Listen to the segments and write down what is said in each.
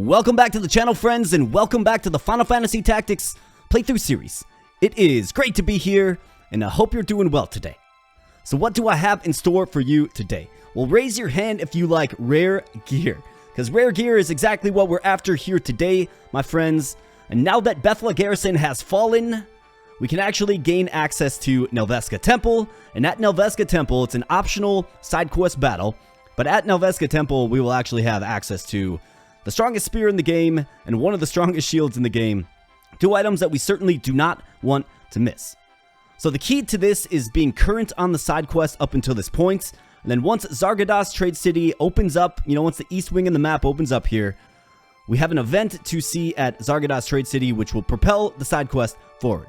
Welcome back to the channel, friends, and welcome back to the Final Fantasy Tactics playthrough series. It is great to be here, and I hope you're doing well today. So what do I have in store for you today? Well, raise your hand if you like rare gear, because rare gear is exactly what we're after here today, my friends. And now that Bethla Garrison has fallen, we can actually gain access to Nelveska Temple, and at Nelveska Temple, it's an optional side quest battle, but at Nelveska Temple, we will actually have access to the strongest spear in the game, and one of the strongest shields in the game. Two items that we certainly do not want to miss. So the key to this is being current on the side quest up until this point. And then once Zargadas Trade City opens up, once the east wing in the map opens up here, we have an event to see at Zargadas Trade City, which will propel the side quest forward.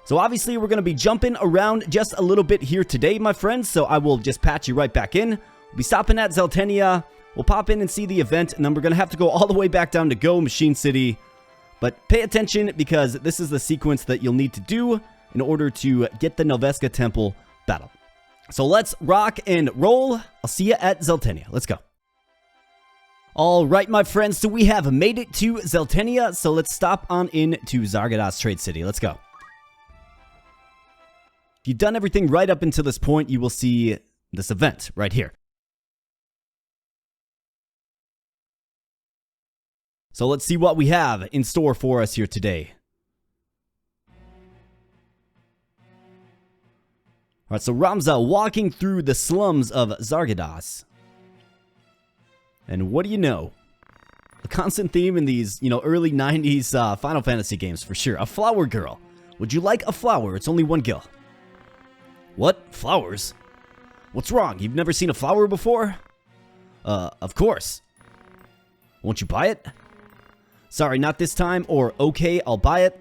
So obviously we're going to be jumping around just a little bit here today, my friends. So I will just patch you right back in. We'll be stopping at Zeltenia. We'll pop in and see the event, and then we're going to have to go all the way back down to Go Machine City. But pay attention, because this is the sequence that you'll need to do in order to get the Nelveska Temple battle. So let's rock and roll. I'll see you at Zeltenia. Let's go. Alright, my friends, so we have made it to Zeltenia, so let's stop on in to Zargadas Trade City. Let's go. If you've done everything right up until this point, you will see this event right here. So let's see what we have in store for us here today. Alright, so Ramza walking through the slums of Zargadas. And what do you know? A constant theme in these, early 90s Final Fantasy games for sure. A flower girl. Would you like a flower? It's only one gil. What? Flowers? What's wrong? You've never seen a flower before? Of course. Won't you buy it? Sorry, not this time, or okay, I'll buy it.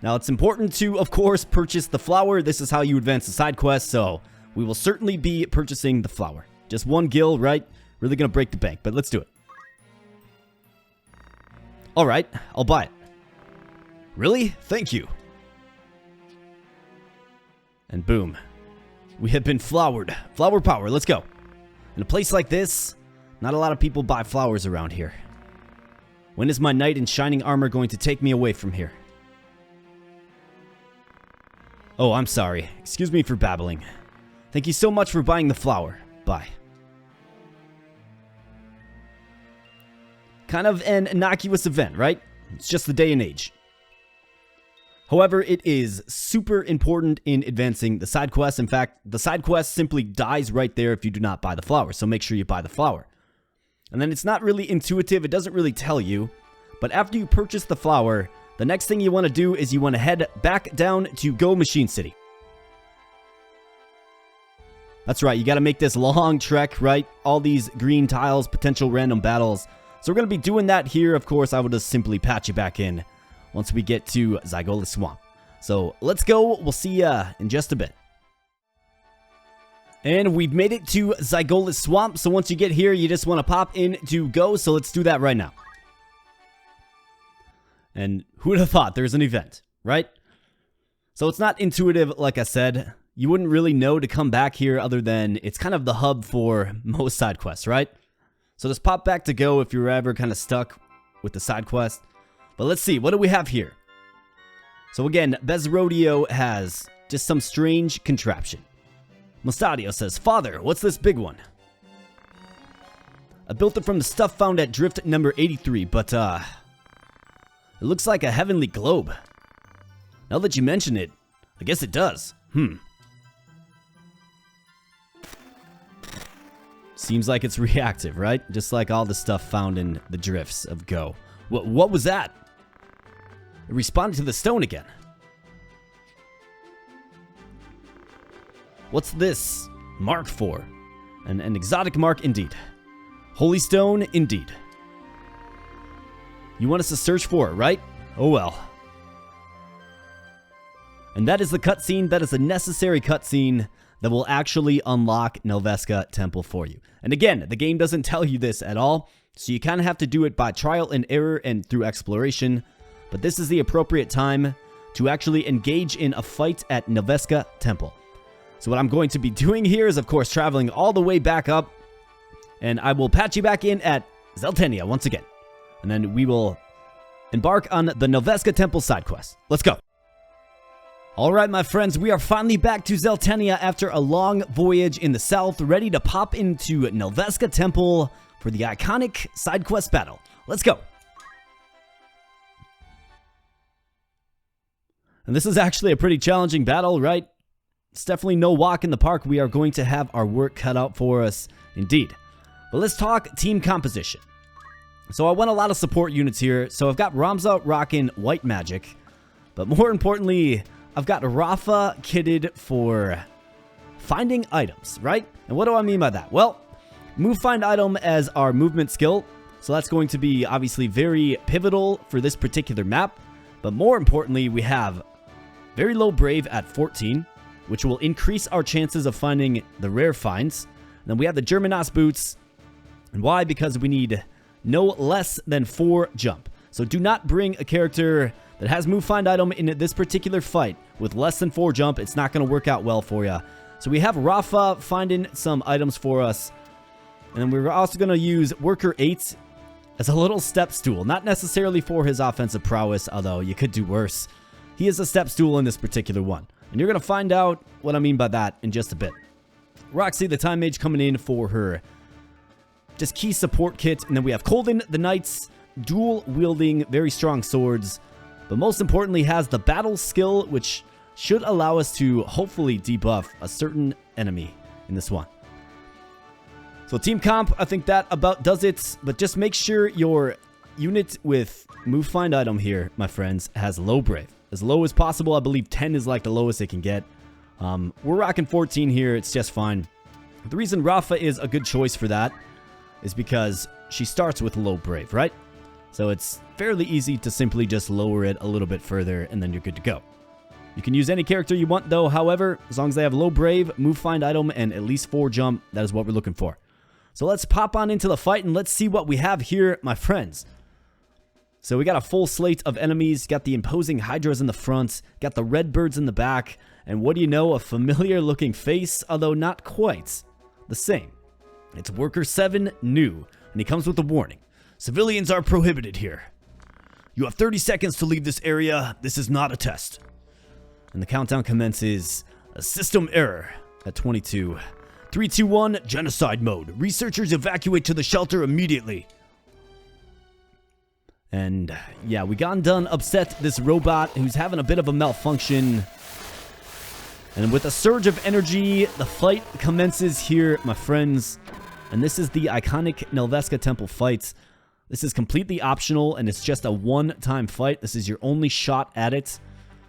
Now, it's important to, of course, purchase the flower. This is how you advance the side quest, so we will certainly be purchasing the flower. Just one gil, right? Really gonna break the bank, but let's do it. Alright, I'll buy it. Really? Thank you. And boom. We have been flowered. Flower power, let's go. In a place like this, not a lot of people buy flowers around here. When is my knight in shining armor going to take me away from here? Oh, I'm sorry. Excuse me for babbling. Thank you so much for buying the flower. Bye. Kind of an innocuous event, right? It's just the day and age. However, it is super important in advancing the side quest. In fact, the side quest simply dies right there if you do not buy the flower, so make sure you buy the flower. And then it's not really intuitive, it doesn't really tell you. But after you purchase the flower, the next thing you want to do is you want to head back down to Go Machine City. That's right, you got to make this long trek, right? All these green tiles, potential random battles. So we're going to be doing that here. Of course, I will just simply patch you back in once we get to Ivalice Swamp. So let's go, we'll see ya in just a bit. And we've made it to Ivalice Swamp, so once you get here, you just want to pop in to Go, so let's do that right now. And who would have thought there's an event, right? So it's not intuitive, like I said. You wouldn't really know to come back here other than it's kind of the hub for most side quests, right? So just pop back to Go if you're ever kind of stuck with the side quest. But let's see, what do we have here? So again, Bezrodeo has just some strange contraption. Mustadio says, Father, what's this big one? I built it from the stuff found at drift number 83, but it looks like a heavenly globe. Now that you mention it, I guess it does. Seems like it's reactive, right? Just like all the stuff found in the drifts of Go. What was that? It responded to the stone again. What's this mark for? An exotic mark indeed. Holy stone indeed. You want us to search for it, right? Oh well. And that is the cutscene. That is a necessary cutscene that will actually unlock Nelveska Temple for you. And again, the game doesn't tell you this at all, so you kind of have to do it by trial and error and through exploration. But this is the appropriate time to actually engage in a fight at Nelveska Temple. So what I'm going to be doing here is, of course, traveling all the way back up, and I will patch you back in at Zeltenia once again. And then we will embark on the Nelveska Temple side quest. Let's go. Alright, my friends, we are finally back to Zeltenia after a long voyage in the south, ready to pop into Nelveska Temple for the iconic side quest battle. Let's go. And this is actually a pretty challenging battle, right? It's definitely no walk in the park. We are going to have our work cut out for us, indeed. But let's talk team composition. So I want a lot of support units here. So I've got Ramza rocking white magic, but more importantly, I've got Rafa kitted for finding items, right? And what do I mean by that? Well, move find item as our movement skill. So that's going to be obviously very pivotal for this particular map. But more importantly, we have very low brave at 14, which will increase our chances of finding the rare finds. And then we have the Germanos boots. And why? Because we need no less than 4 jump. So do not bring a character that has move find item in this particular fight with less than 4 jump. It's not going to work out well for you. So we have Rafa finding some items for us. And then we're also going to use Worker 8 as a little step stool. Not necessarily for his offensive prowess, although you could do worse. He is a step stool in this particular one. And you're going to find out what I mean by that in just a bit. Roxy, the Time Mage, coming in for her just key support kit. And then we have Colden, the Knights, dual wielding very strong swords. But most importantly has the battle skill, which should allow us to hopefully debuff a certain enemy in this one. So team comp, I think that about does it. But just make sure your unit with move find item here, my friends, has low brave. As low as possible. I believe 10 is like the lowest it can get. We're rocking 14 here. It's just fine. The reason Rafa is a good choice for that is because she starts with low brave, right? So it's fairly easy to simply just lower it a little bit further and then you're good to go. You can use any character you want though, however, as long as they have low brave, move find item, and at least 4 jump, that is what we're looking for. So let's pop on into the fight and let's see what we have here, my friends. So we got a full slate of enemies, got the imposing hydras in the front, got the red birds in the back, and what do you know, a familiar looking face, although not quite the same. It's Worker 7 new, and he comes with a warning. Civilians are prohibited here. You have 30 seconds to leave this area. This is not a test. And the countdown commences. A system error at 22. 3, 2, 1, genocide mode. Researchers evacuate to the shelter immediately. And yeah, we got done upset this robot who's having a bit of a malfunction. And with a surge of energy, the fight commences here, my friends. And this is the iconic Nelveska Temple fight. This is completely optional, and it's just a one-time fight. This is your only shot at it.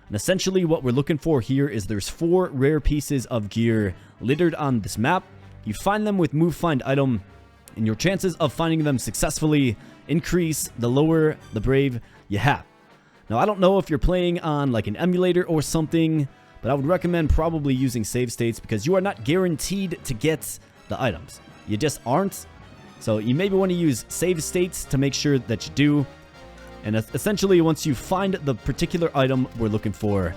And essentially what we're looking for here is there's 4 rare pieces of gear littered on this map. You find them with move find item, and your chances of finding them successfully increase the lower the brave you have. Now, I don't know if you're playing on like an emulator or something, but I would recommend probably using save states because you are not guaranteed to get the items. You just aren't. So you maybe want to use save states to make sure that you do. And essentially, once you find the particular item we're looking for,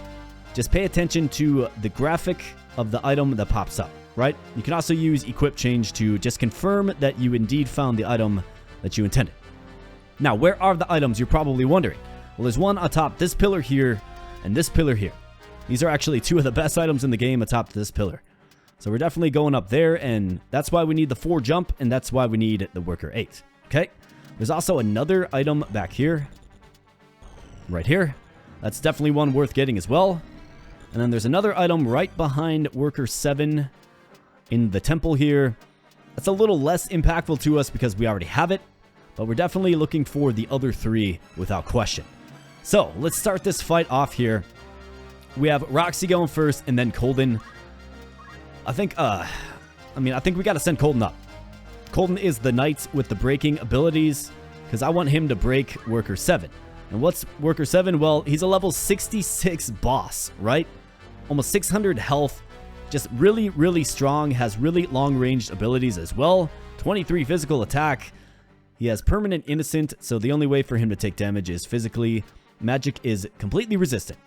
just pay attention to the graphic of the item that pops up, right? You can also use equip change to just confirm that you indeed found the item that you intended. Now, where are the items, you're probably wondering? Well, there's one atop this pillar here and this pillar here. These are actually 2 of the best items in the game atop this pillar. So we're definitely going up there, and that's why we need the 4 jump, and that's why we need the Worker 8. Okay? There's also another item back here. Right here. That's definitely one worth getting as well. And then there's another item right behind Worker 7 in the temple here. That's a little less impactful to us because we already have it, but we're definitely looking for the other 3 without question. So, let's start this fight off here. We have Roxy going first, and then Colden. I think we gotta send Colden up. Colden is the knight with the breaking abilities, because I want him to break Worker 7. And what's Worker 7? Well, he's a level 66 boss, right? Almost 600 health, just really, really strong, has really long-ranged abilities as well. 23 physical attack. He has permanent innocent, so the only way for him to take damage is physically. Magic is completely resistant.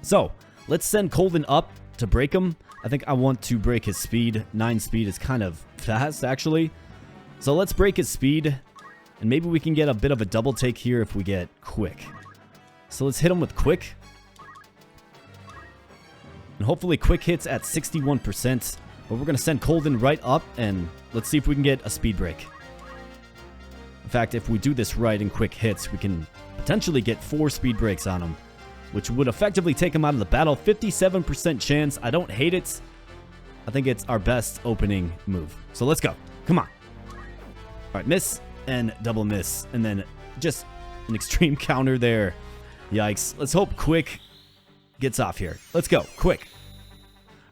So, let's send Colden up to break him. I think I want to break his speed. 9 speed is kind of fast, actually. So let's break his speed. And maybe we can get a bit of a double take here if we get quick. So let's hit him with quick. And hopefully quick hits at 61%. But we're going to send Colden right up, and let's see if we can get a speed break. In fact, if we do this right in quick hits, we can potentially get 4 speed breaks on him, which would effectively take him out of the battle. 57% chance. I don't hate it. I think it's our best opening move. So let's go. Come on. All right, miss and double miss. And then just an extreme counter there. Yikes. Let's hope quick gets off here. Let's go. Quick.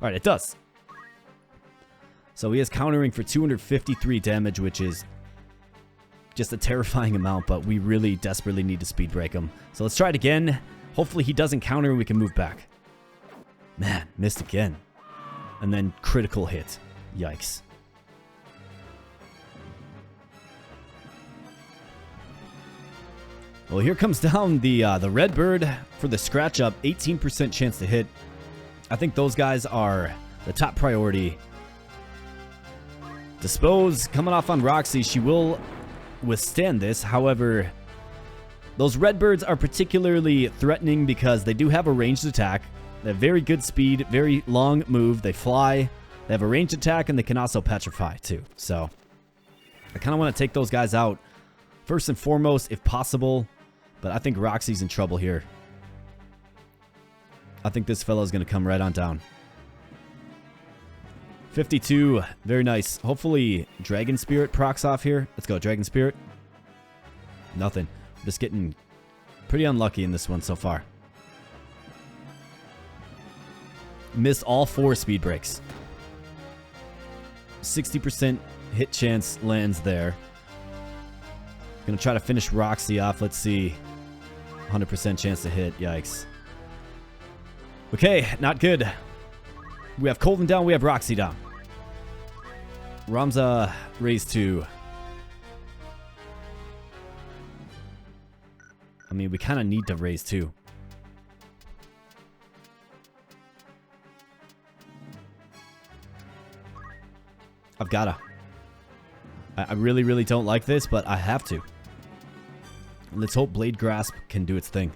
All right, it does. So he is countering for 253 damage, which is just a terrifying amount, but we really desperately need to speed break him. So let's try it again. Hopefully he doesn't counter and we can move back. Man, missed again. And then critical hit. Yikes. Well, here comes down the red bird for the scratch up. 18% chance to hit. I think those guys are the top priority. Dispose coming off on Roxy. She will withstand this. However, those red birds are particularly threatening because they do have a ranged attack. They have very good speed, very long move. They fly. They have a ranged attack, and they can also petrify too. So I kind of want to take those guys out first and foremost if possible. But I think Roxy's in trouble here. I think this fellow is going to come right on down. 52. Very nice. Hopefully Dragon Spirit procs off here. Let's go, Dragon Spirit. Nothing. I'm just getting pretty unlucky in this one so far. Missed all 4 speed breaks. 60% hit chance lands there. Gonna try to finish Roxy off. Let's see. 100% chance to hit. Yikes. Okay, not good. We have Colden down. We have Roxy down. Ramza raised 2. I mean, we kind of need to raise 2. I've gotta. I really, really don't like this, but I have to. Let's hope Blade Grasp can do its thing.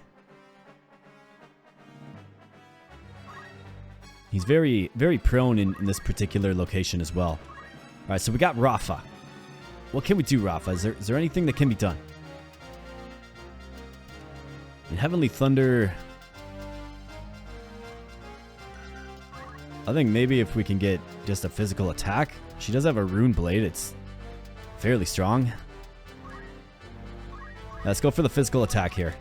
He's very, very prone in this particular location as well. Alright, so we got Rafa. What can we do, Rafa? Is there anything that can be done? In Heavenly Thunder, I think maybe if we can get just a physical attack. She does have a Rune Blade. It's fairly strong. Let's go for the physical attack here.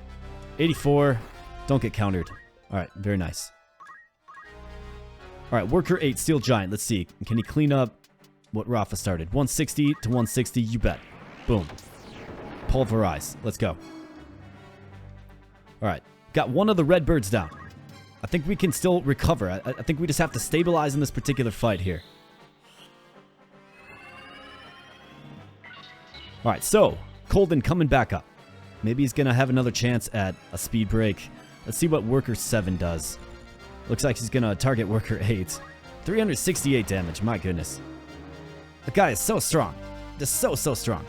84. Don't get countered. Alright, very nice. Alright, Worker 8, Steel Giant. Let's see. Can he clean up what Rafa started? 160 to 160. You bet. Boom. Pulverize. Let's go. Alright. Got one of the red birds down. I think we can still recover. I think we just have to stabilize in this particular fight here. Alright, so Colden coming back up. Maybe he's going to have another chance at a speed break. Let's see what Worker 7 does. Looks like he's going to target Worker 8. 368 damage. My goodness. The guy is so strong. Just so strong.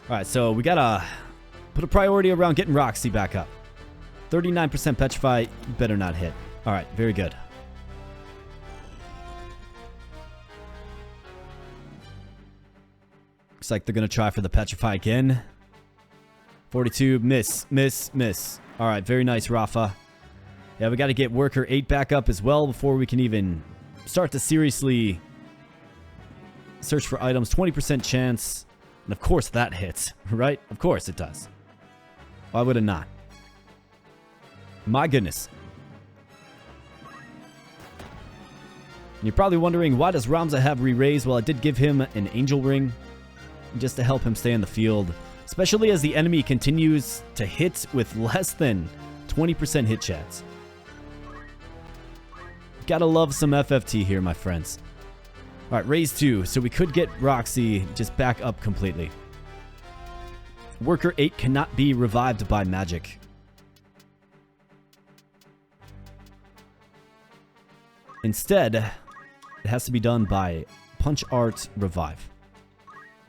Alright, so we got to put a priority around getting Roxy back up. 39% petrify. You better not hit. Alright, very good. Looks like they're going to try for the petrify again. 42. Miss. Miss. Miss. Alright, very nice, Rafa. Yeah, we got to get Worker 8 back up as well before we can even start to seriously search for items. 20% chance. And of course that hits, right? Of course it does. Why would it not? My goodness. And you're probably wondering, why does Ramza have re-raise? Well, I did give him an Angel Ring just to help him stay in the field, especially as the enemy continues to hit with less than 20% hit chance. Gotta love some FFT here, my friends. Alright, raise 2, so we could get Roxy just back up completely. Worker 8 cannot be revived by magic. Instead, it has to be done by Punch Art Revive.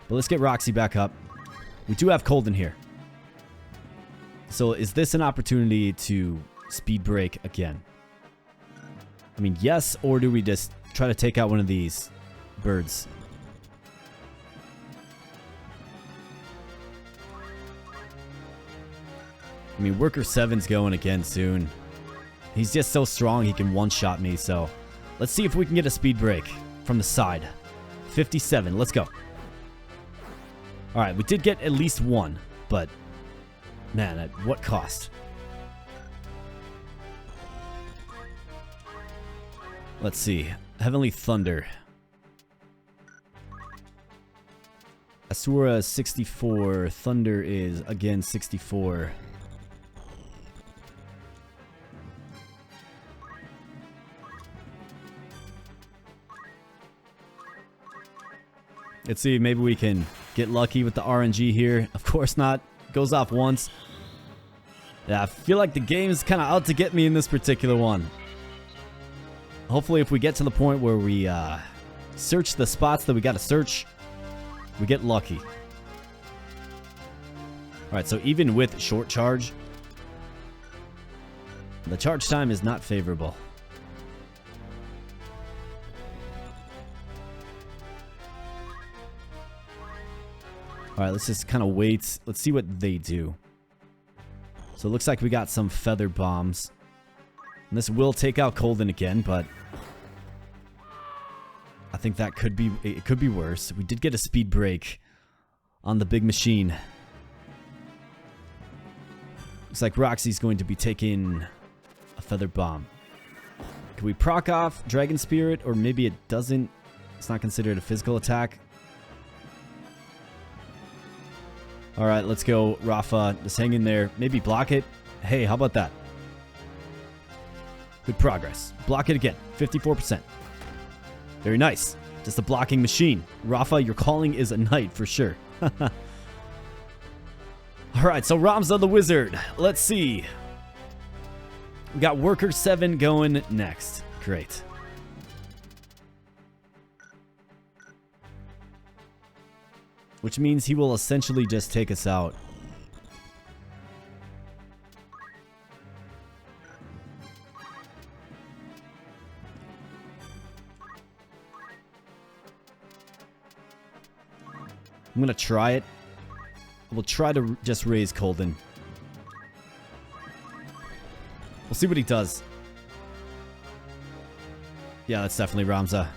But let's get Roxy back up. We do have Colden here. So is this an opportunity to speed break again? I mean, yes, or do we just try to take out one of these birds? I mean, Worker 7's going again soon. He's just so strong he can one-shot me, so let's see if we can get a speed break from the side. 57, let's go. Alright, we did get at least one, but man, at what cost? Let's see. Heavenly Thunder. Asura is 64. Thunder is, again, 64. Let's see, maybe we can get lucky with the RNG here. Of course not. Goes off once. Yeah, I feel like the game's kind of out to get me in this particular one. Hopefully if we get to the point where we search the spots that we got to search, we get lucky. Alright, so even with short charge, the charge time is not favorable. Alright, let's just kind of wait. Let's see what they do. So it looks like we got some feather bombs. And this will take out Colden again, but I think that could be, it could be worse. We did get a speed break on the big machine. Looks like Roxy's going to be taking a feather bomb. Can we proc off Dragon Spirit, or maybe it doesn't? It's not considered a physical attack. Alright, let's go, Rafa. Just hang in there. Maybe block it. Hey, how about that? Good progress. Block it again. 54%. Very nice. Just a blocking machine. Rafa, your calling is a knight for sure. Alright, so Ramza the Wizard. Let's see. We got Worker 7 going next. Great. Which means he will essentially just take us out. I'm going to try it. We'll try to just raise Colden. We'll see what he does. Yeah, that's definitely Ramza.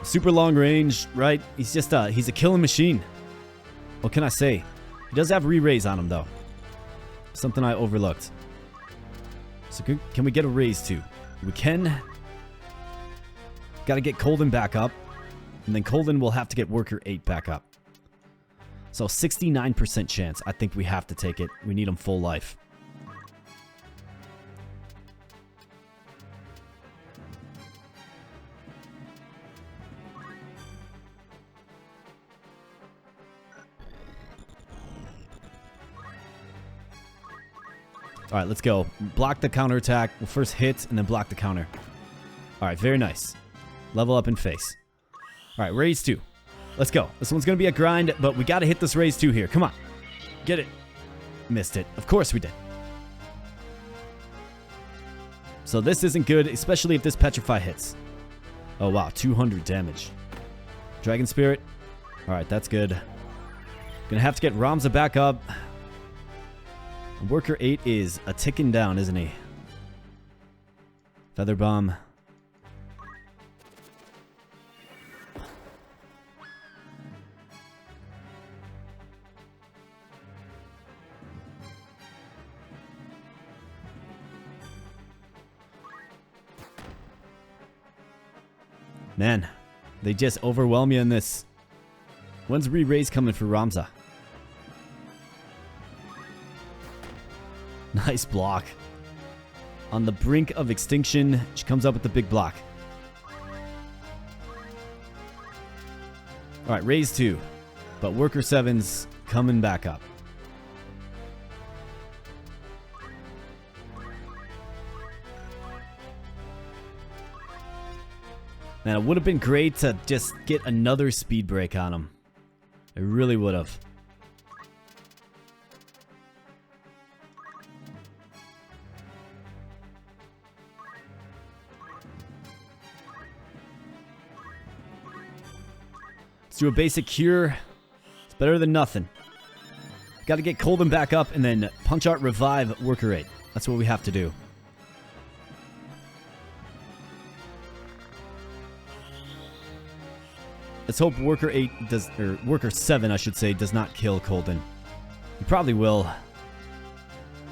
Super long range, right? He's just he's a killing machine. What can I say? He does have re-raise on him though. Something I overlooked. So can we get a raise too? We can. Got to get Colden back up. And then Colden will have to get Worker 8 back up. So 69% chance. I think we have to take it. We need him full life. Alright, let's go. Block the counterattack. We'll first hit and then block the counter. Alright, very nice. Level up in face. Alright, raise 2. Let's go. This one's going to be a grind, but we got to hit this raise 2 here. Come on. Get it. Missed it. Of course we did. So this isn't good, especially if this Petrify hits. Oh, wow. 200 damage. Dragon Spirit. Alright, that's good. Gonna have to get Ramza back up. Worker 8 is a ticking down, isn't he? Feather Bomb. Man, they just overwhelm you in this. When's re-raise coming for Ramza? Nice block. On the brink of extinction, she comes up with the big block. Alright, raise 2. But Worker 7's coming back up. Man, it would have been great to just get another speed break on him. It really would have. Let's do a basic cure. It's better than nothing. Got to get Colden back up and then punch out revive worker 8. That's what we have to do. Let's hope worker 8 does, or worker 7 I should say, does not kill Colden. He probably will.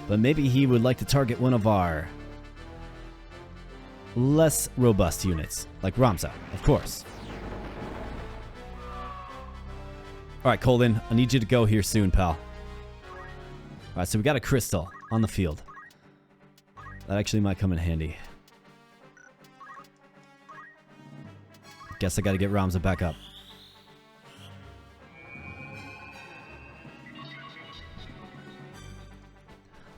But maybe he would like to target one of our less robust units, like Ramza, of course. Alright, Colden, I need you to go here soon, pal. Alright, so we got a crystal on the field. That actually might come in handy. Guess I gotta get Ramza back up.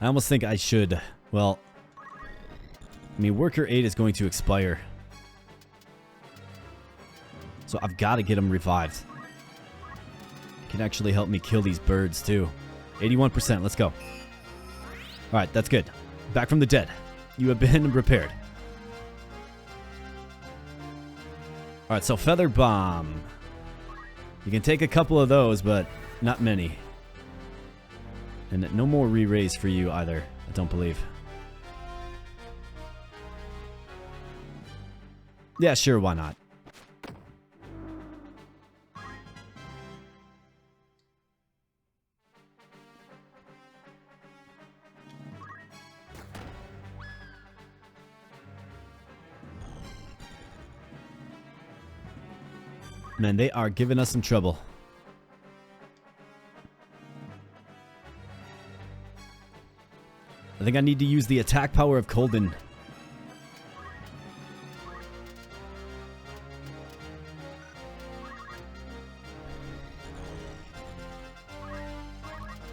I almost think I should, well, I mean, worker 8 is going to expire. So I've got to get him revived. Can actually help me kill these birds too. 81%, let's go. Alright, that's good. Back from the dead. You have been repaired. Alright, so Feather Bomb. You can take a couple of those, but not many. And no more re-raise for you either, I don't believe. Yeah, sure, why not? Man, they are giving us some trouble. I think I need to use the attack power of Colden.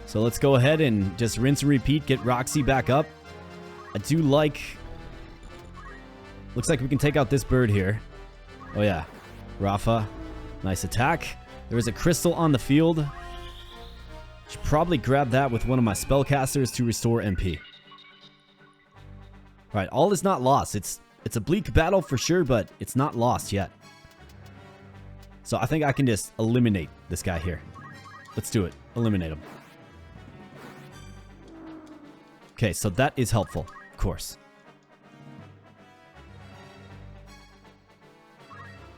So let's go ahead and just rinse and repeat, get Roxy back up. I do like... Looks like we can take out this bird here. Oh yeah, Rafa. Nice attack. There is a crystal on the field. Should probably grab that with one of my spellcasters to restore MP. Alright, all is not lost. It's a bleak battle for sure, but it's not lost yet. So I think I can just eliminate this guy here. Let's do it. Eliminate him. Okay, so that is helpful, of course.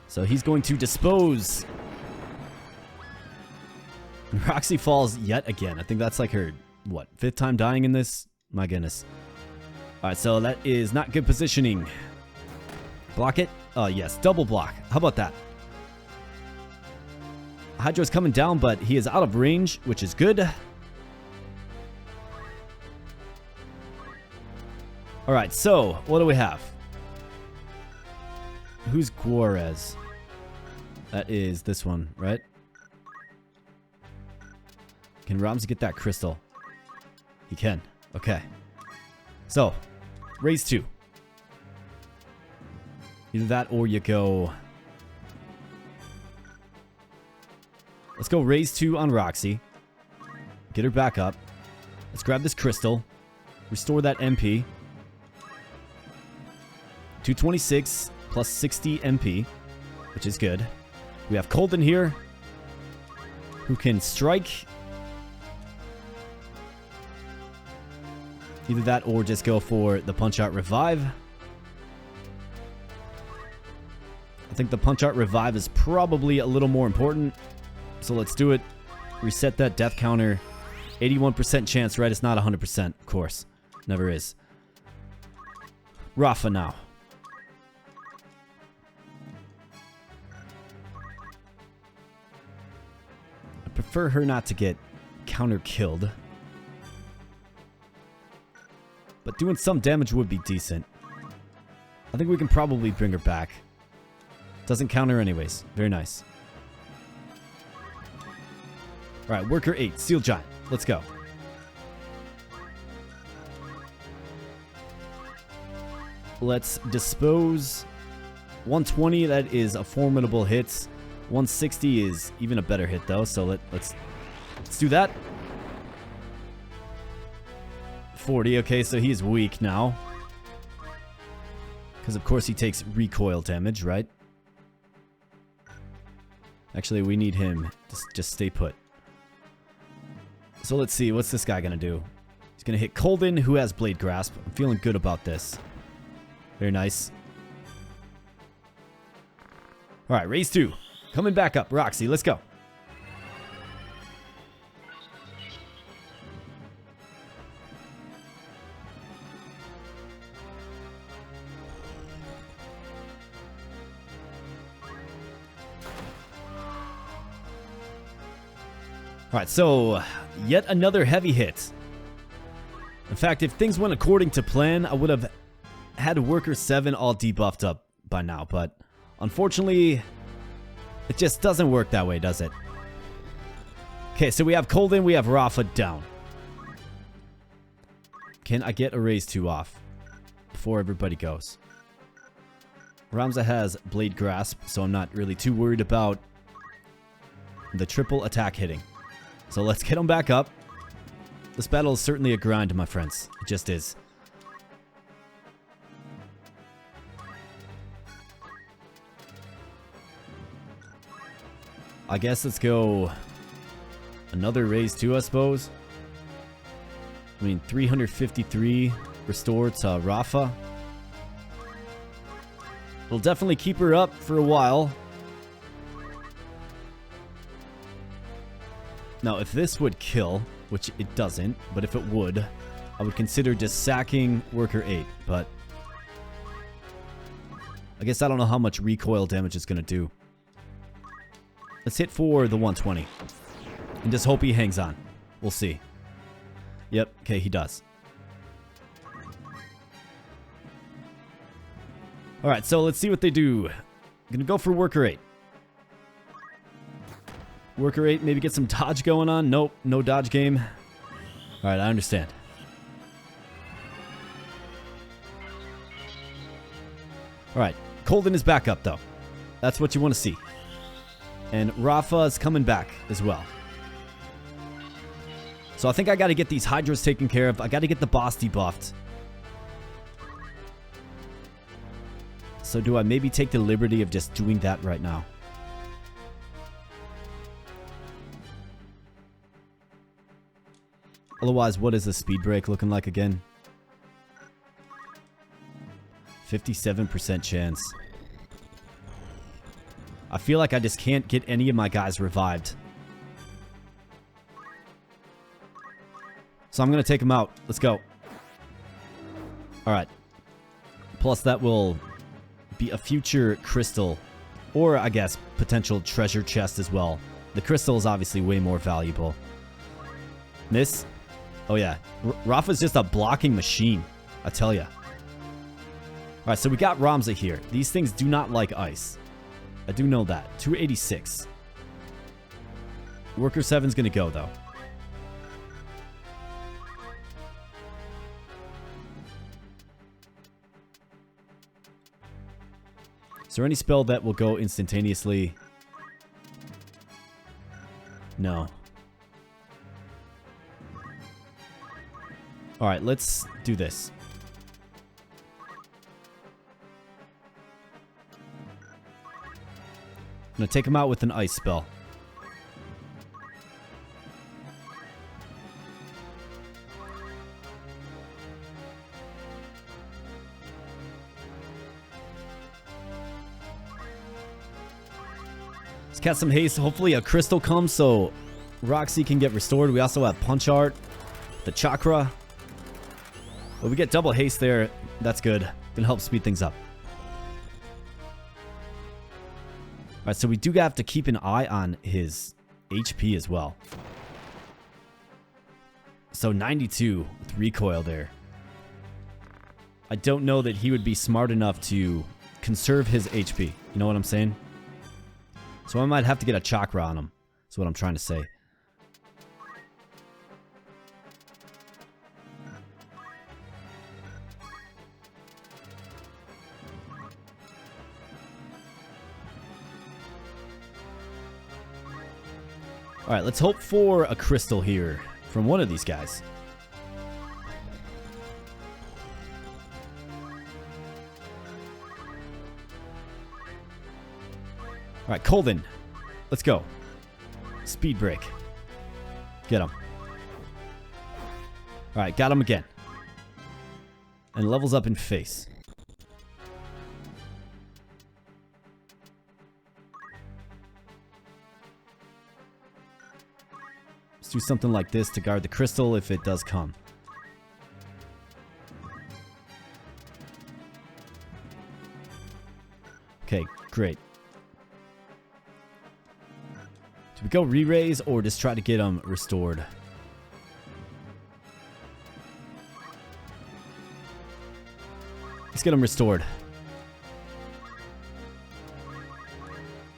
So he's going to dispose. Roxy falls yet again. I think that's like her, what, 5th time dying in this? My goodness. Alright, so that is not good positioning. Block it? Oh, yes, double block. How about that? Hydro's coming down, but he is out of range, which is good. Alright, so, what do we have? Who's Juarez? That is this one, right? Can Ramza get that crystal? He can. Okay. So, raise 2. Either that or you go... Let's go raise 2 on Roxy. Get her back up. Let's grab this crystal. Restore that MP. 226 plus 60 MP, which is good. We have Colden here, who can strike. Either that or just go for the punch-out revive. I think the punch-out revive is probably a little more important. So let's do it. Reset that death counter. 81% chance, right? It's not 100%, of course. Never is. Rafa now. I prefer her not to get counter-killed. But doing some damage would be decent. I think we can probably bring her back. Doesn't counter anyways. Very nice. Alright, worker 8, Steel Giant. Let's go. Let's dispose 120, that is a formidable hit. 160 is even a better hit, though, so let's do that. 40, okay, so he is weak now. Because, of course, he takes recoil damage, right? Actually, we need him to just stay put. So let's see, what's this guy going to do? He's going to hit Colden, who has Blade Grasp. I'm feeling good about this. Very nice. Alright, raise 2. Coming back up. Roxy, let's go. Alright, so yet another heavy hit. In fact, if things went according to plan, I would have had Worker 7 all debuffed up by now, but unfortunately, it just doesn't work that way, does it? Okay, so we have Colden, we have Rafa down. Can I get a raise 2 off before everybody goes? Ramza has Blade Grasp, so I'm not really too worried about the triple attack hitting. So let's get him back up. This battle is certainly a grind, my friends. It just is. I guess let's go another raise 2, I suppose. I mean, 353 restored to Rafa. It'll definitely keep her up for a while. Now, if this would kill, which it doesn't, but if it would, I would consider just sacking Worker 8, but I guess I don't know how much recoil damage it's going to do. Let's hit for the 120 and just hope he hangs on. We'll see. Yep, okay, he does. Alright, so let's see what they do. I'm gonna go for Worker 8. Worker 8, maybe get some dodge going on. Nope, no dodge game. Alright, I understand. Alright, Colden is back up, though. That's what you want to see. And Rafa is coming back as well. So I think I got to get these Hydras taken care of. I got to get the boss debuffed. So do I maybe take the liberty of just doing that right now? Otherwise, what is the speed break looking like again? 57% chance. I feel like I just can't get any of my guys revived. So I'm going to take them out. Let's go. Alright. Plus that will be a future crystal. Or, I guess, potential treasure chest as well. The crystal is obviously way more valuable. Miss? Oh yeah. Rafa's just a blocking machine. I tell ya. Alright, so we got Ramza here. These things do not like ice. I do know that. 286. Worker 7's gonna go, though. Is there any spell that will go instantaneously? No. Alright, let's do this. I'm gonna take him out with an ice spell. Let's cast some haste. Hopefully a crystal comes so Roxy can get restored. We also have Punch Art, the Chakra. But we get double haste there. That's good. Gonna help speed things up. Alright, so we do have to keep an eye on his HP as well. So 92 with recoil there. I don't know that he would be smart enough to conserve his HP. You know what I'm saying? So I might have to get a chakra on him. That's what I'm trying to say. Alright, let's hope for a crystal here from one of these guys. Alright, Colvin. Let's go. Speed break. Get him. Alright, got him again. And levels up in face. Let's do something like this to guard the crystal if it does come. Okay, great. Do we go re-raise or just try to get them restored? Let's get them restored.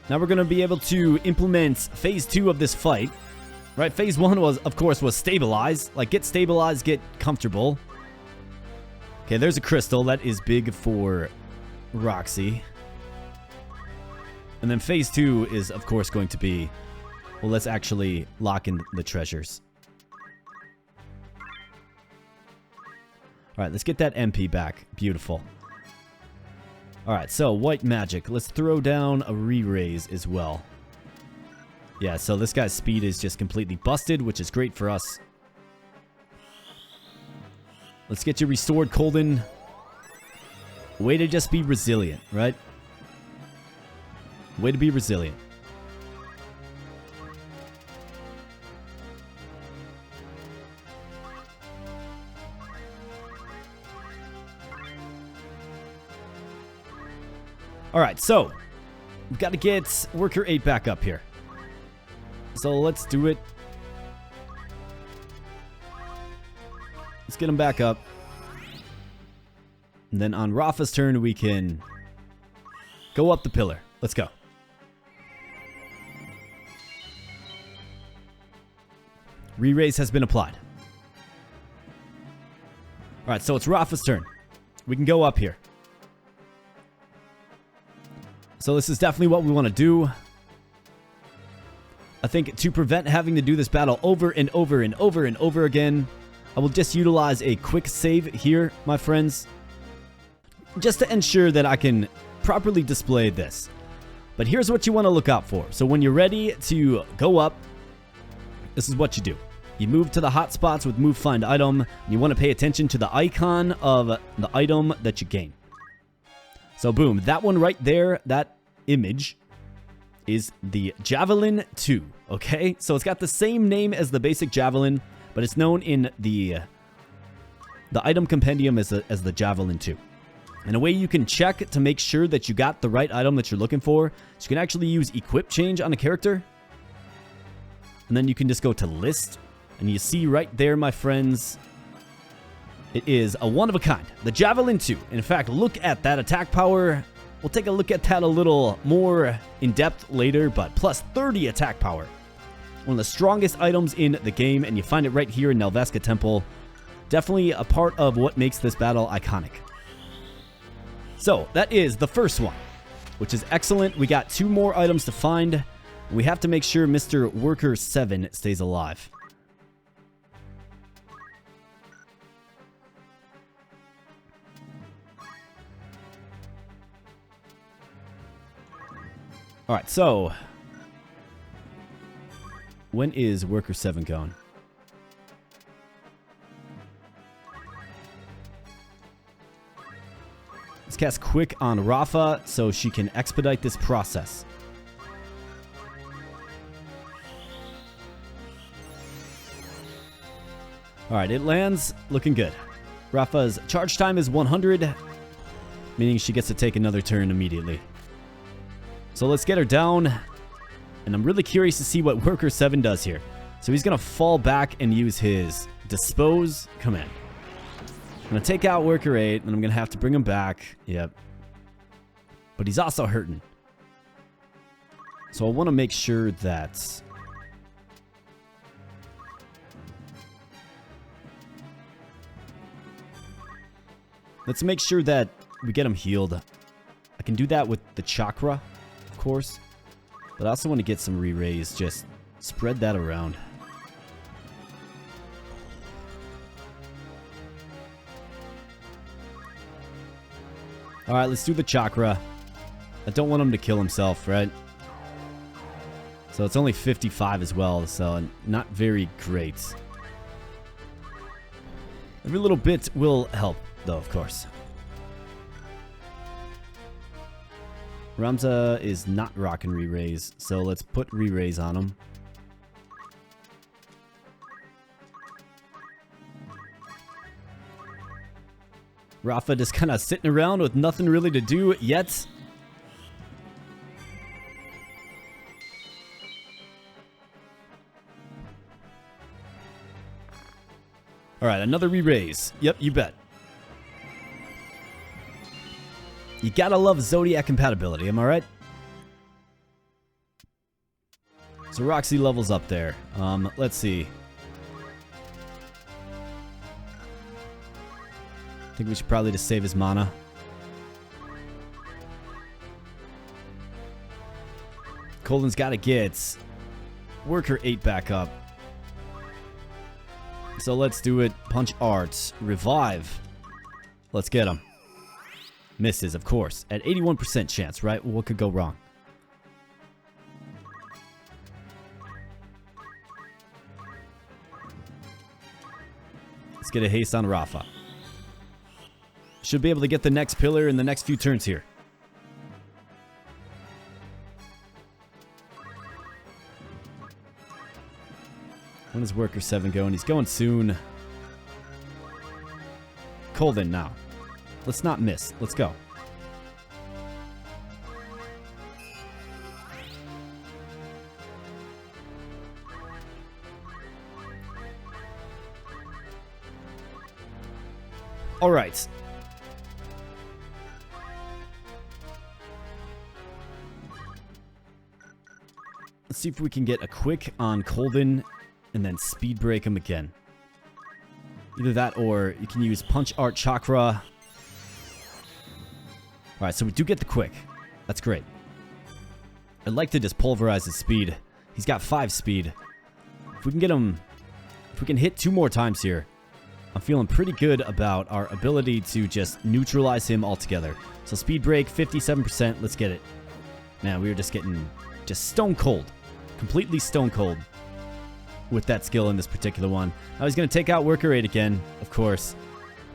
Now we're going to be able to implement phase 2 of this fight. Right, phase 1 was, of course, was stabilize. Like, get stabilized, get comfortable. Okay, there's a crystal. That is big for Roxy. And then phase 2 is, of course, going to be... Well, let's actually lock in the treasures. Alright, let's get that MP back. Beautiful. Alright, so white magic. Let's throw down a re-raise as well. Yeah, so this guy's speed is just completely busted, which is great for us. Let's get you restored, Colden. Way to just be resilient, right? Way to be resilient. Alright, so we've got to get Worker 8 back up here. So let's do it. Let's get him back up. And then on Rafa's turn, we can go up the pillar. Let's go. Re-raise has been applied. Alright, so it's Rafa's turn. We can go up here. So this is definitely what we want to do. I think to prevent having to do this battle over and over and over and over again, I will just utilize a quick save here, my friends. Just to ensure that I can properly display this. But here's what you want to look out for. So when you're ready to go up, this is what you do. You move to the hotspots with move find item. And you want to pay attention to the icon of the item that you gain. So boom, that one right there, that image is the Javelin 2, okay? So it's got the same name as the basic Javelin, but it's known in the item compendium as the Javelin 2. And a way you can check to make sure that you got the right item that you're looking for, is you can actually use equip change on a character. And then you can just go to list, and you see right there, my friends, it is a one of a kind, the Javelin 2. In fact, look at that attack power. We'll take a look at that a little more in depth later, but plus 30 attack power. One of the strongest items in the game, and you find it right here in Nelveska Temple. Definitely a part of what makes this battle iconic. So, that is the first one, which is excellent. We got 2 more items to find. We have to make sure Mr. Worker 7 stays alive. Alright, so when is Worker 7 going? Let's cast Quick on Rafa so she can expedite this process. Alright, it lands looking good. Rafa's charge time is 100, meaning she gets to take another turn immediately. So let's get her down, and I'm really curious to see what Worker 7 does here. So he's going to fall back and use his Dispose command. I'm going to take out Worker 8, and I'm going to have to bring him back. Yep. But he's also hurting. So I want to make sure that... Let's make sure that we get him healed. I can do that with the chakra, of course. But I also want to get some re-raise just Spread that around. Alright, let's do the chakra. I don't want him to kill himself, right? So it's only 55 as well, so not very great. Every little bit will help, though, of course. Ramza is not rocking re-raise, so let's put re-raise on him. Rafa just kind of sitting around with nothing really to do yet. Alright, another re-raise. Yep, you bet. You gotta love Zodiac compatibility, am I right? So Roxy levels up there. Let's see. I think we should probably just save his mana. Colden's gotta get Worker 8 back up. So let's do it. Punch Arts. Revive. Let's get him. Misses, of course. At 81% chance, right? What could go wrong? Let's get a haste on Rafa. Should be able to get the next pillar in the next few turns here. When is Worker 7 going? He's going soon. Colden now. Let's not miss. Let's go. All right. Let's see if we can get a quick on Colden and then speed break him again. Either that or you can use Punch Art Chakra. Alright, so we do get the quick. That's great. I'd like to just pulverize his speed. He's got 5 speed. If we can get him... If we can hit 2 more times here, I'm feeling pretty good about our ability to just neutralize him altogether. So speed break, 57%. Let's get it. Man, we were just getting just stone cold. Completely stone cold with that skill in this particular one. Now he's going to take out Worker 8 again, of course.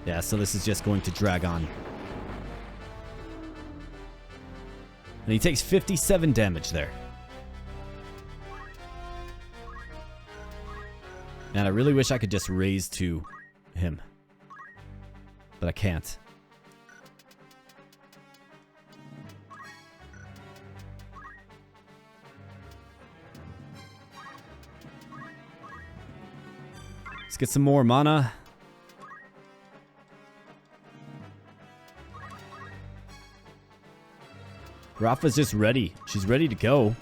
Yeah, so this is just going to drag on. And he takes 57 damage there. Man, I really wish I could just raise to him. But I can't. Let's get some more mana. Rafa's just ready. She's ready to go.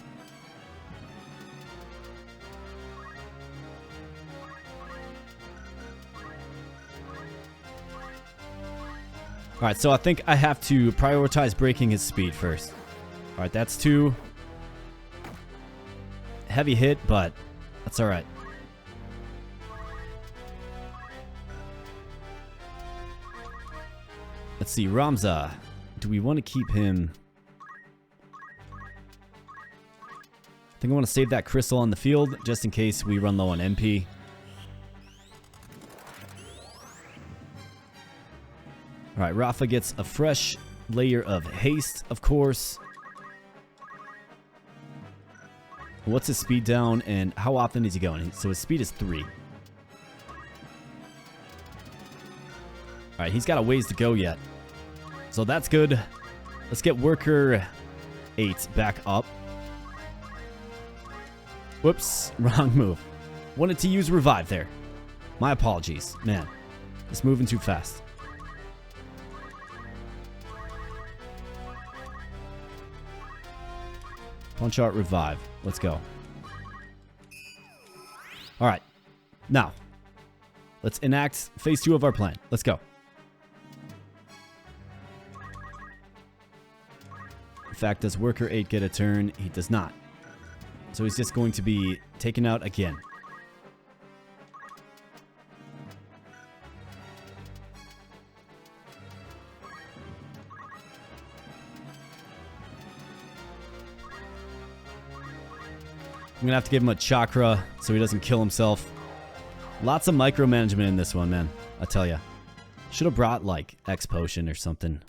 Alright, so I think I have to prioritize breaking his speed first. Alright, that's 2. Heavy hit, but that's alright. Let's see, Ramza. Do we want to keep him? I think I want to save that crystal on the field just in case we run low on MP. Alright, Rafa gets a fresh layer of haste, of course. What's his speed down and how often is he going? So his speed is 3. Alright, he's got a ways to go yet. So that's good. Let's get Worker 8 back up. Whoops, wrong move. Wanted to use Revive there. My apologies. Man, it's moving too fast. Punch Art Revive. Let's go. Alright. Now, let's enact phase 2 of our plan. Let's go. In fact, does Worker 8 get a turn? He does not. So he's just going to be taken out again. I'm gonna have to give him a chakra so he doesn't kill himself. Lots of micromanagement in this one, man. I tell ya. Should have brought, like, X potion or something.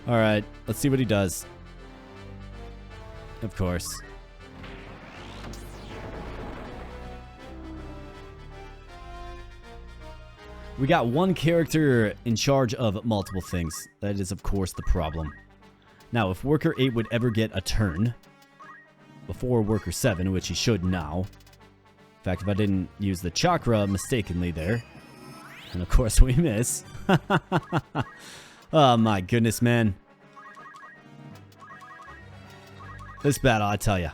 Alright, let's see what he does. Of course. We got one character in charge of multiple things. That is, of course, the problem. Now, if Worker 8 would ever get a turn before Worker 7, which he should now. In fact, if I didn't use the chakra mistakenly there. And of course we miss. Oh my goodness, man. This battle, I tell ya.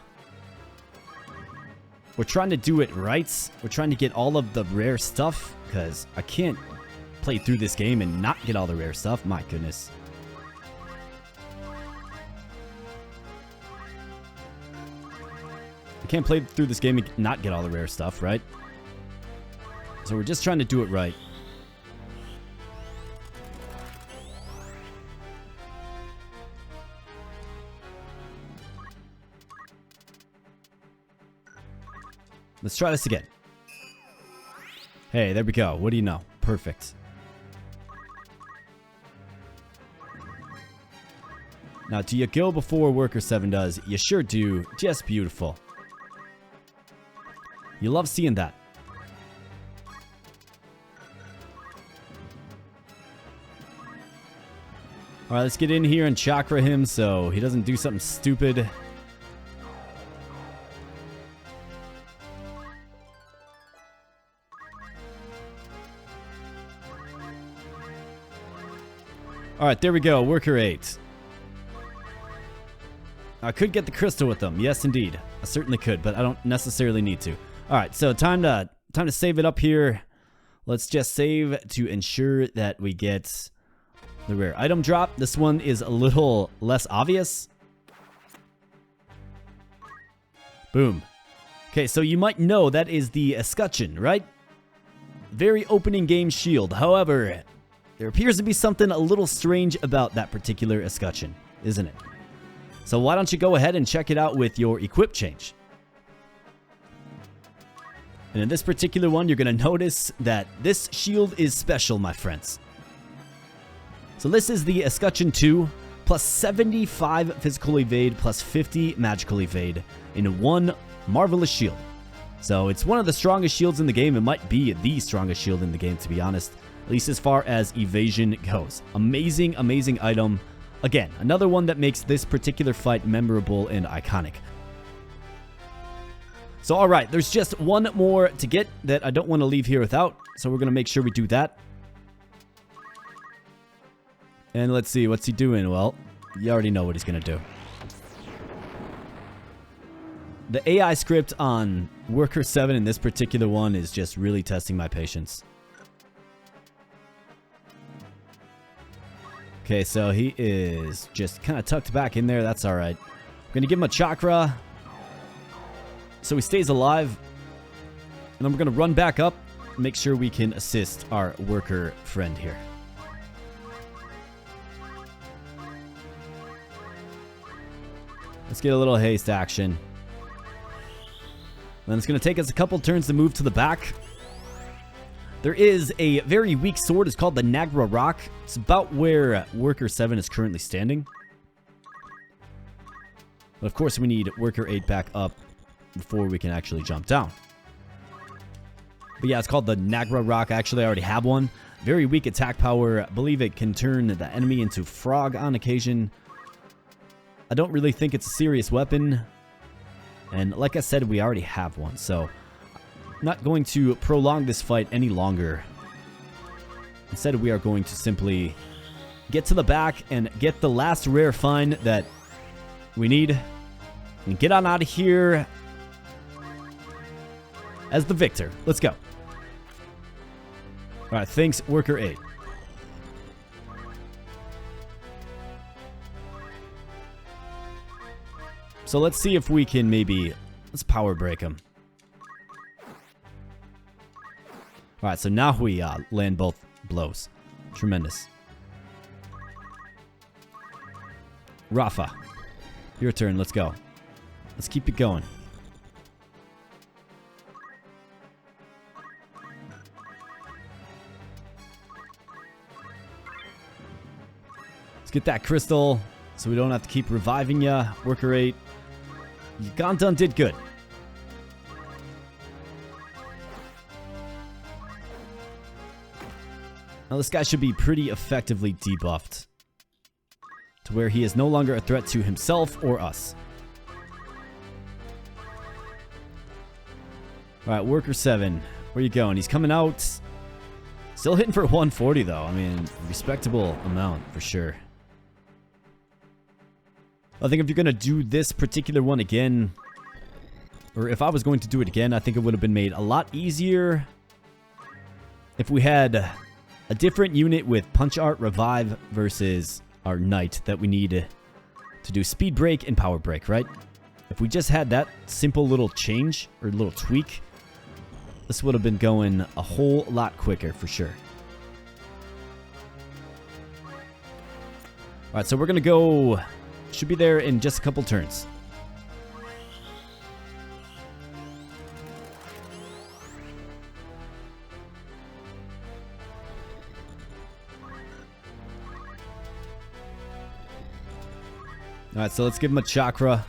We're trying to do it right. We're trying to get all of the rare stuff. Because I can't play through this game and not get all the rare stuff. My goodness. I can't play through this game and not get all the rare stuff, right? So we're just trying to do it right. Let's try this again. Hey, there we go. What do you know? Perfect. Now, do you go before Worker 7 does? You sure do. Just beautiful. You love seeing that. Alright, let's get in here and chakra him so he doesn't do something stupid. Alright, there we go. Worker 8. I could get the crystal with them. Yes, indeed. I certainly could, but I don't necessarily need to. Alright, so time to save it up here. Let's just save to ensure that we get the rare item drop. This one is a little less obvious. Boom. Okay, so you might know that is the Escutcheon, right? Very opening game shield. However, there appears to be something a little strange about that particular Escutcheon, isn't it? So why don't you go ahead and check it out with your equip change. And in this particular one, you're going to notice that this shield is special, my friends. So this is the Escutcheon 2, plus 75 physical evade, plus 50 magical evade in one marvelous shield. So it's one of the strongest shields in the game. It might be the strongest shield in the game, to be honest. At least as far as evasion goes. Amazing, amazing item. Again, another one that makes this particular fight memorable and iconic. So, alright, there's just one more to get that I don't want to leave here without. So we're going to make sure we do that. And let's see, what's he doing? Well, you already know what he's going to do. The AI script on Worker 7 in this particular one is just really testing my patience. Okay, so he is just kind of tucked back in there. That's alright. I'm going to give him a chakra so he stays alive. And then we're going to run back up and make sure we can assist our worker friend here. Let's get a little haste action. Then it's going to take us a couple turns to move to the back. There is a very weak sword. It's called the Nagra Rock. It's about where Worker 7 is currently standing. But of course, we need Worker 8 back up before we can actually jump down. But yeah, it's called the Nagra Rock. Actually, I already have one. Very weak attack power. I believe it can turn the enemy into frog on occasion. I don't really think it's a serious weapon. And like I said, we already have one. So I'm not going to prolong this fight any longer. Instead, we are going to simply get to the back and get the last rare find that we need. And get on out of here as the victor. Let's go. Alright, thanks, Worker 8. So let's see if we can maybe... Let's power break him. Alright, so now we land both blows. Tremendous. Rafa, your turn. Let's go. Let's keep it going. Let's get that crystal so we don't have to keep reviving ya. Worker 8. Gantun did good. Now this guy should be pretty effectively debuffed to where he is no longer a threat to himself or us. Alright, Worker 7. Where you going? He's coming out. Still hitting for 140 though. I mean, respectable amount for sure. I think if you're going to do this particular one again, or if I was going to do it again, I think it would have been made a lot easier if we had a different unit with Punch Art Revive versus our Knight that we need to do Speed Break and Power Break, right? If we just had that simple little change or little tweak, this would have been going a whole lot quicker for sure. Alright, so we're going to go... Should be there in just a couple turns. Alright, so let's give him a chakra.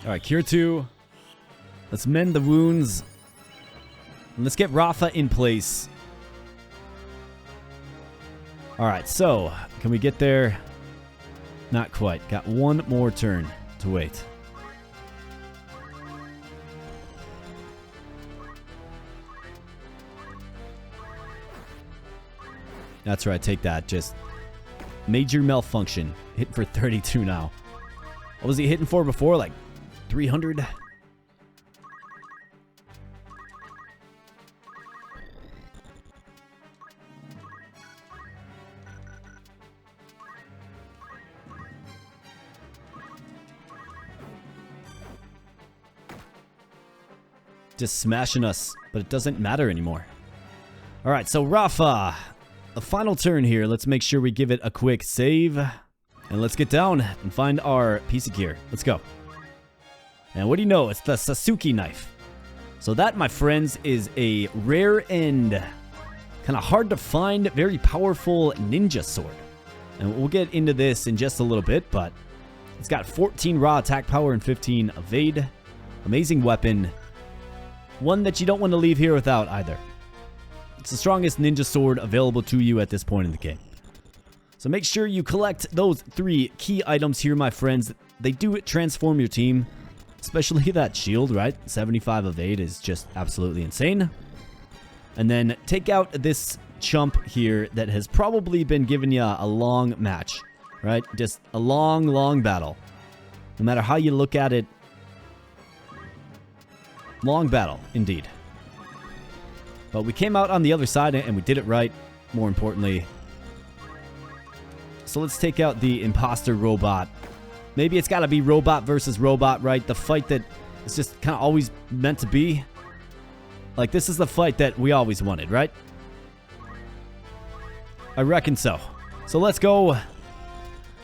Alright, Cure 2. Let's mend the wounds. And let's get Rafa in place. Alright, so, can we get there? Not quite. Got one more turn to wait. That's right, take that. Just major malfunction. Hitting for 32 now. What was he hitting for before? Like 300? Just smashing us, but it doesn't matter anymore. Alright, so Rafa, the final turn here. Let's make sure we give it a quick save. And let's get down and find our piece of gear. Let's go. And what do you know? It's the Sasuke knife. So that, my friends, is a rare and kind of hard to find, very powerful ninja sword. And we'll get into this in just a little bit, but it's got 14 raw attack power and 15 evade. Amazing weapon. One that you don't want to leave here without either. It's the strongest ninja sword available to you at this point in the game. So make sure you collect those 3 key items here, my friends. They do transform your team. Especially that shield, right? 75 evade is just absolutely insane. And then take out this chump here that has probably been giving you a long match, right? Just a long, long battle. No matter how you look at it. Long battle, indeed. But we came out on the other side and we did it right, more importantly. So let's take out the imposter robot. Maybe it's got to be robot versus robot, right? The fight that is just kind of always meant to be. Like, this is the fight that we always wanted, right? I reckon so. So let's go.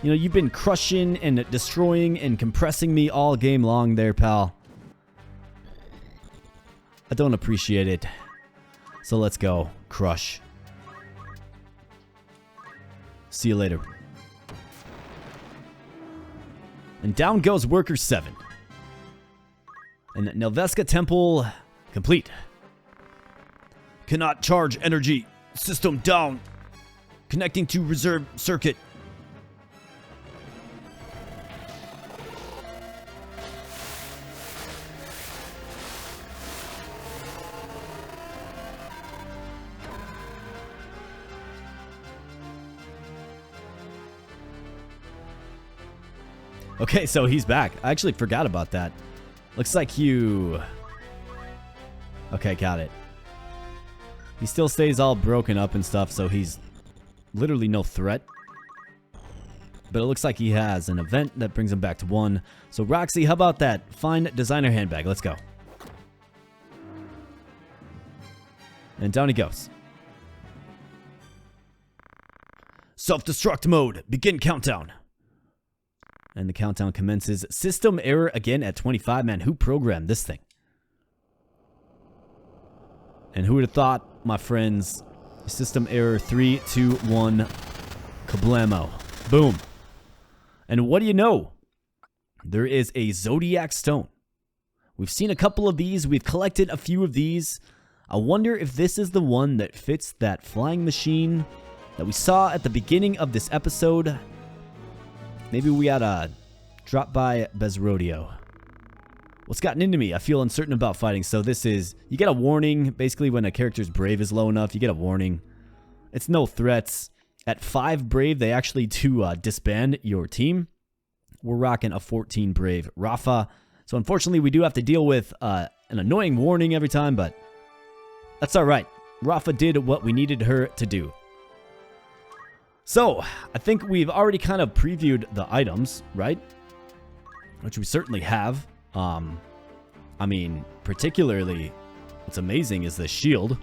You know, you've been crushing and destroying and compressing me all game long there, pal. I don't appreciate it. So let's go. Crush. See you later. And down goes Worker 7. And Nelveska Temple complete. Cannot charge energy. System down. Connecting to reserve circuit. Okay, so he's back. I actually forgot about that. Looks like you... Okay, got it. He still stays all broken up and stuff, so he's literally no threat. But it looks like he has an event that brings him back to 1. So Roxy, how about that fine designer handbag? Let's go. And down he goes. Self-destruct mode. Begin countdown. And the countdown commences. System error again at 25. Man, who programmed this thing? And who would have thought, my friends? System error 3, 2, 1. Kablamo. Boom. And what do you know? There is a Zodiac Stone. We've seen a couple of these. We've collected a few of these. I wonder if this is the one that fits that flying machine that we saw at the beginning of this episode. Maybe we gotta drop by Bezrodeo. What's gotten into me? I feel uncertain about fighting. So this is, you get a warning. Basically, when a character's brave is low enough, you get a warning. It's no threats. At 5 brave, they actually do disband your team. We're rocking a 14 brave Rafa. So unfortunately, we do have to deal with an annoying warning every time, but that's all right. Rafa did what we needed her to do. So I think we've already kind of previewed the items, right? Which we certainly have. I mean, particularly, what's amazing is the shield,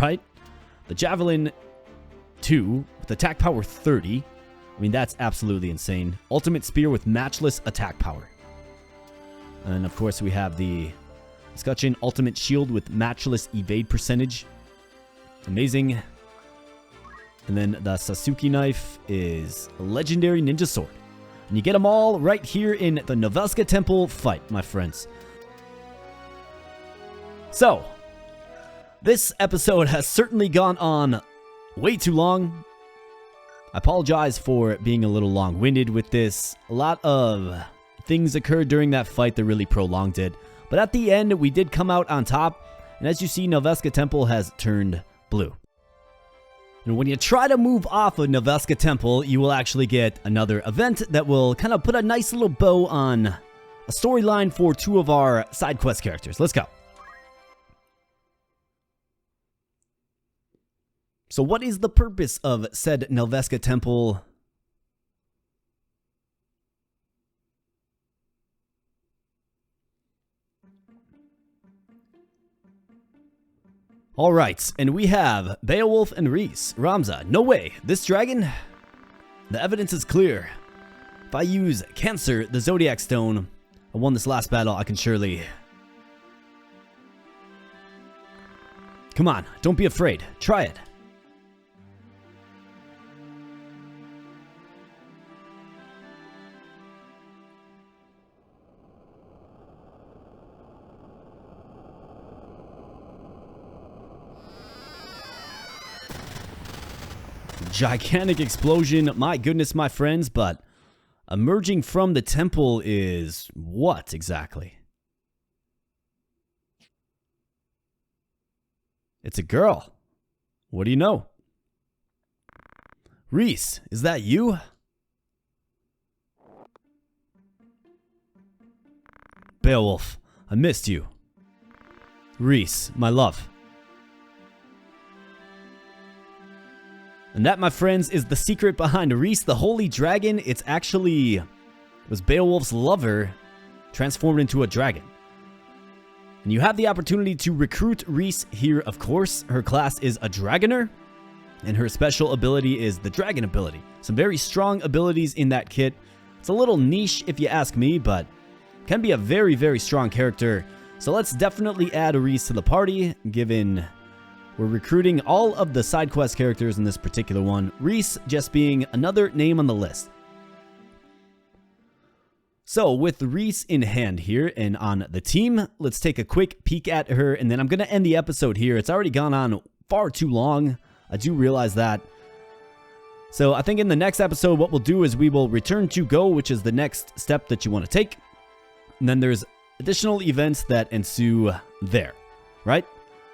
right? The Javelin 2 with attack power 30. I mean, that's absolutely insane. Ultimate Spear with matchless attack power. And of course, we have the Escutcheon Ultimate Shield with matchless evade percentage. Amazing. And then the Sasuke Knife is a legendary ninja sword. And you get them all right here in the Nelveska Temple fight, my friends. So, this episode has certainly gone on way too long. I apologize for being a little long-winded with this. A lot of things occurred during that fight that really prolonged it. But at the end, we did come out on top. And as you see, Nelveska Temple has turned blue. And when you try to move off of Nelveska Temple, you will actually get another event that will kind of put a nice little bow on a storyline for 2 of our side quest characters. Let's go. So what is the purpose of said Nelveska Temple? Alright, and we have Beowulf and Reese. Ramza, no way. This dragon? The evidence is clear. If I use Cancer, the Zodiac Stone, I won this last battle, I can surely... Come on, don't be afraid. Try it. Gigantic explosion, my goodness, my friends, but emerging from the temple is what exactly? It's a girl. What do you know? Reese, is that you? Beowulf, I missed you. Reese, my love. And that, my friends, is the secret behind Reese, the Holy Dragon. It's actually was Beowulf's lover transformed into a dragon. And you have the opportunity to recruit Reese here, of course. Her class is a Dragoner, and her special ability is the Dragon ability. Some very strong abilities in that kit. It's a little niche if you ask me, but can be a very, very strong character. So let's definitely add Reese to the party, given... We're recruiting all of the side quest characters in this particular one, Reese just being another name on the list. So with Reese in hand here and on the team, let's take a quick peek at her, and then I'm going to end the episode here. It's already gone on far too long. I do realize that. So I think in the next episode, what we'll do is we will return to Go, which is the next step that you want to take. And then there's additional events that ensue there, right?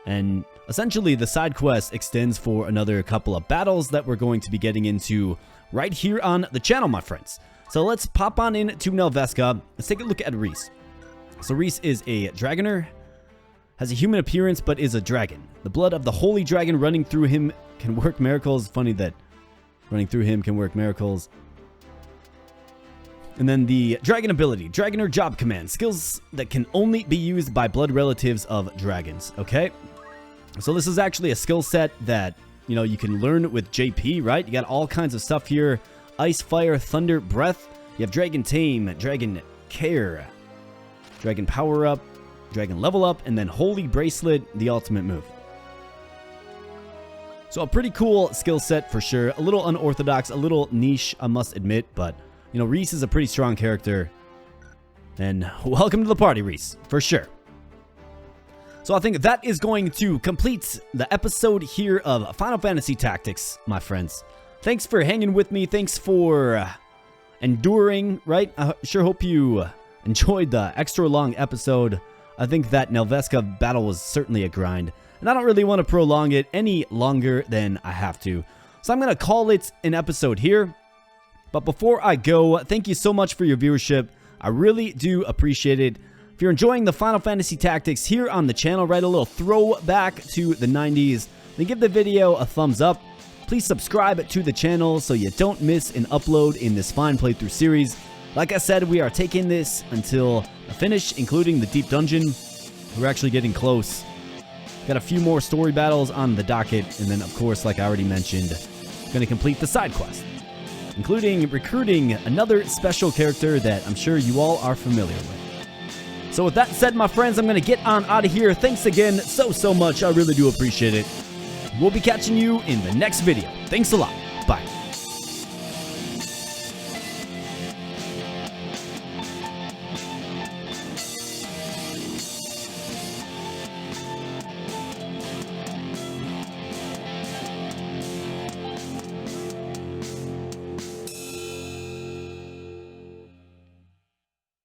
And essentially, the side quest extends for another couple of battles that we're going to be getting into right here on the channel, my friends. So let's pop on into Nelveska. Let's take a look at Reese. So Reese is a dragoner, has a human appearance, but is a dragon. The blood of the holy dragon running through him can work miracles. Funny that running through him can work miracles. And then the dragon ability, Dragoner Job Command, skills that can only be used by blood relatives of dragons. Okay, so this is actually a skill set that, you know, you can learn with JP, right? You got all kinds of stuff here. Ice, Fire, Thunder, Breath. You have Dragon Tame, Dragon Care, Dragon Power Up, Dragon Level Up, and then Holy Bracelet, the ultimate move. So a pretty cool skill set for sure. A little unorthodox, a little niche, I must admit, but, you know, Reese is a pretty strong character. And welcome to the party, Reese, for sure. So I think that is going to complete the episode here of Final Fantasy Tactics, my friends. Thanks for hanging with me. Thanks for enduring, right? I sure hope you enjoyed the extra long episode. I think that Nelveska battle was certainly a grind, and I don't really want to prolong it any longer than I have to. So I'm going to call it an episode here. But before I go, thank you so much for your viewership. I really do appreciate it. If you're enjoying the Final Fantasy Tactics here on the channel, right, a little throwback to the 90s, then give the video a thumbs up. Please subscribe to the channel so you don't miss an upload in this fine playthrough series. Like I said, we are taking this until a finish, including the Deep Dungeon. We're actually getting close. Got a few more story battles on the docket, and then, of course, like I already mentioned, going to complete the side quest, including recruiting another special character that I'm sure you all are familiar with. So with that said, my friends, I'm going to get on out of here. Thanks again so much. I really do appreciate it. We'll be catching you in the next video. Thanks a lot. Bye.